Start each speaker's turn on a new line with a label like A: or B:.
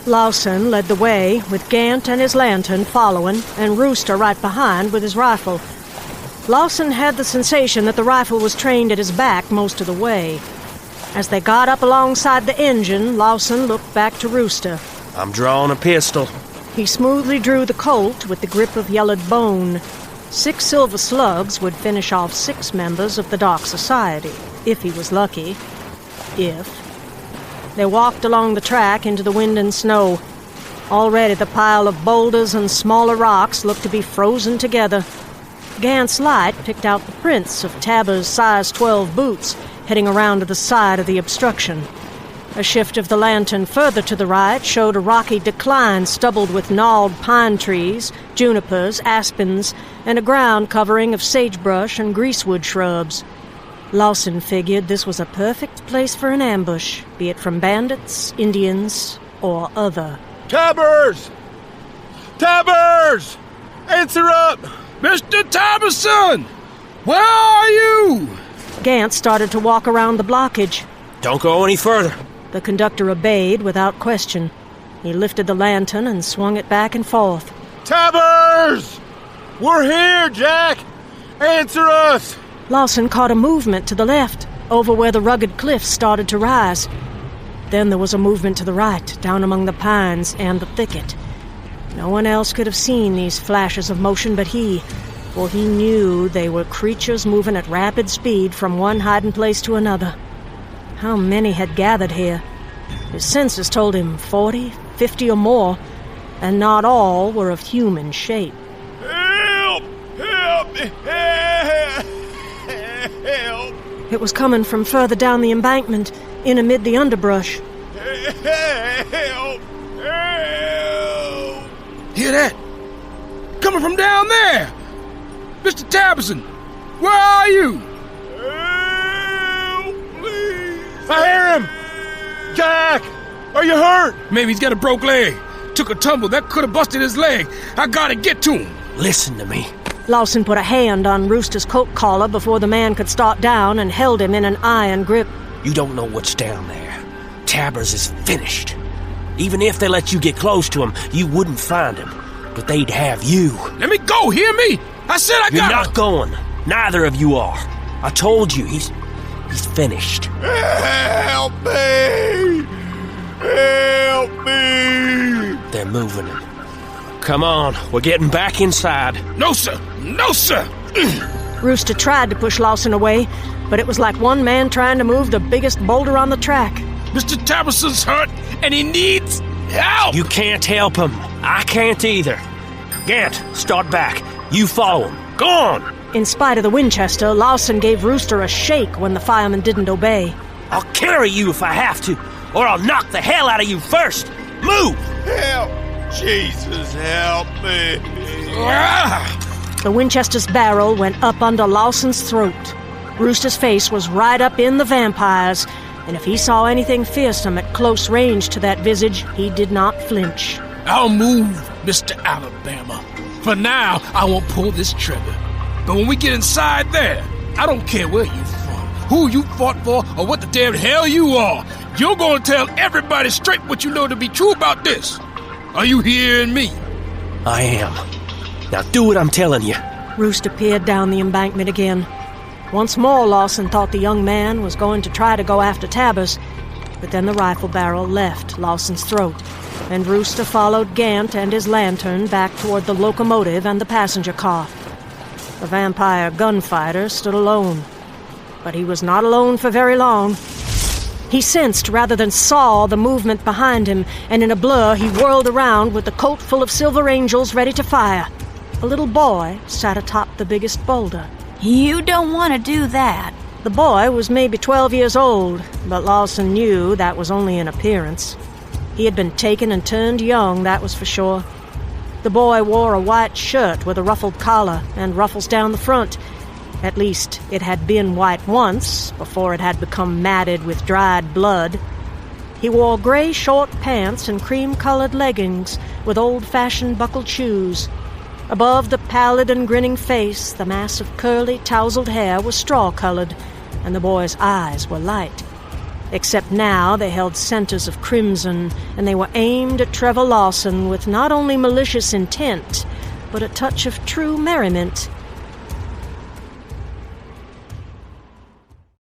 A: Lawson led the way, with Gant and his lantern following, and Rooster right behind with his rifle. Lawson had the sensation that the rifle was trained at his back most of the way. As they got up alongside the engine, Lawson looked back to Rooster.
B: I'm drawing a pistol.
A: He smoothly drew the Colt with the grip of yellowed bone. 6 silver slugs would finish off 6 members of the Dark Society, if he was lucky. They walked along the track into the wind and snow. Already the pile of boulders and smaller rocks looked to be frozen together. Gant's light picked out the prints of Tabber's size 12 boots heading around to the side of the obstruction. A shift of the lantern further to the right showed a rocky decline stubbled with gnarled pine trees, junipers, aspens, and a ground covering of sagebrush and greasewood shrubs. Lawson figured this was a perfect place for an ambush, be it from bandits, Indians, or other.
C: Tabbers! Tabbers! Answer up!
D: Mr. Tabberson! Where are you?
A: Gant started to walk around the blockage.
B: Don't go any further.
A: The conductor obeyed without question. He lifted the lantern and swung it back and forth.
C: Tabbers! We're here, Jack! Answer us!
A: Lawson caught a movement to the left, over where the rugged cliffs started to rise. Then there was a movement to the right, down among the pines and the thicket. No one else could have seen these flashes of motion but he, for he knew they were creatures moving at rapid speed from one hiding place to another. How many had gathered here? His senses told him 40, 50 or more, and not all were of human shape.
C: Help! Help! Help! Help!
A: It was coming from further down the embankment, in amid the underbrush.
C: Help! Help!
D: Hear that? Coming from down there! Mr. Tabberson, where are you?
C: Help, please! I hear him! Jack! Are you hurt?
D: Maybe he's got a broke leg. Took a tumble, that could have busted his leg. I gotta get to him.
B: Listen to me.
A: Lawson put a hand on Rooster's coat collar before the man could start down and held him in an iron grip.
B: You don't know what's down there. Tabbers is finished. Even if they let you get close to him, you wouldn't find him. But they'd have you.
D: Let me go, hear me? I said I
B: You're
D: gotta...
B: not going. Neither of you are. I told you, he's finished.
C: Help me! Help me!
B: They're moving him. Come on, we're getting back inside.
D: No, sir! No, sir!
A: Rooster tried to push Lawson away, but it was like one man trying to move the biggest boulder on the track.
D: Mr. Tabberson's hurt, and he needs help!
B: You can't help him. I can't either. Gant, start back. You follow him. Go on!
A: In spite of the Winchester, Lawson gave Rooster a shake when the fireman didn't obey.
B: I'll carry you if I have to, or I'll knock the hell out of you first. Move!
C: Help! Jesus, help me!
A: The Winchester's barrel went up under Lawson's throat. Rooster's face was right up in the vampire's, and if he saw anything fearsome at close range to that visage, he did not flinch.
D: I'll move, Mr. Alabama. For now, I won't pull this trigger. But when we get inside there, I don't care where you're from, who you fought for, or what the damn hell you are. You're gonna tell everybody straight what you know to be true about this. Are you hearing me?
B: I am. Now do what I'm telling you.
A: Rooster peered down the embankment again. Once more, Lawson thought the young man was going to try to go after Tabbers, but then the rifle barrel left Lawson's throat, and Rooster followed Gant and his lantern back toward the locomotive and the passenger car. The vampire gunfighter stood alone, but he was not alone for very long. He sensed rather than saw the movement behind him, and in a blur he whirled around with the Colt full of silver angels ready to fire. A little boy sat atop the biggest boulder.
E: You don't want to do that.
A: The boy was maybe 12 years old, but Lawson knew that was only an appearance. He had been taken and turned young, that was for sure. The boy wore a white shirt with a ruffled collar and ruffles down the front. At least, it had been white once, before it had become matted with dried blood. He wore gray short pants and cream-colored leggings with old-fashioned buckled shoes. Above the pallid and grinning face, the mass of curly, tousled hair was straw-colored, and the boy's eyes were light. Except now they held centers of crimson, and they were aimed at Trevor Lawson with not only malicious intent, but a touch of true merriment.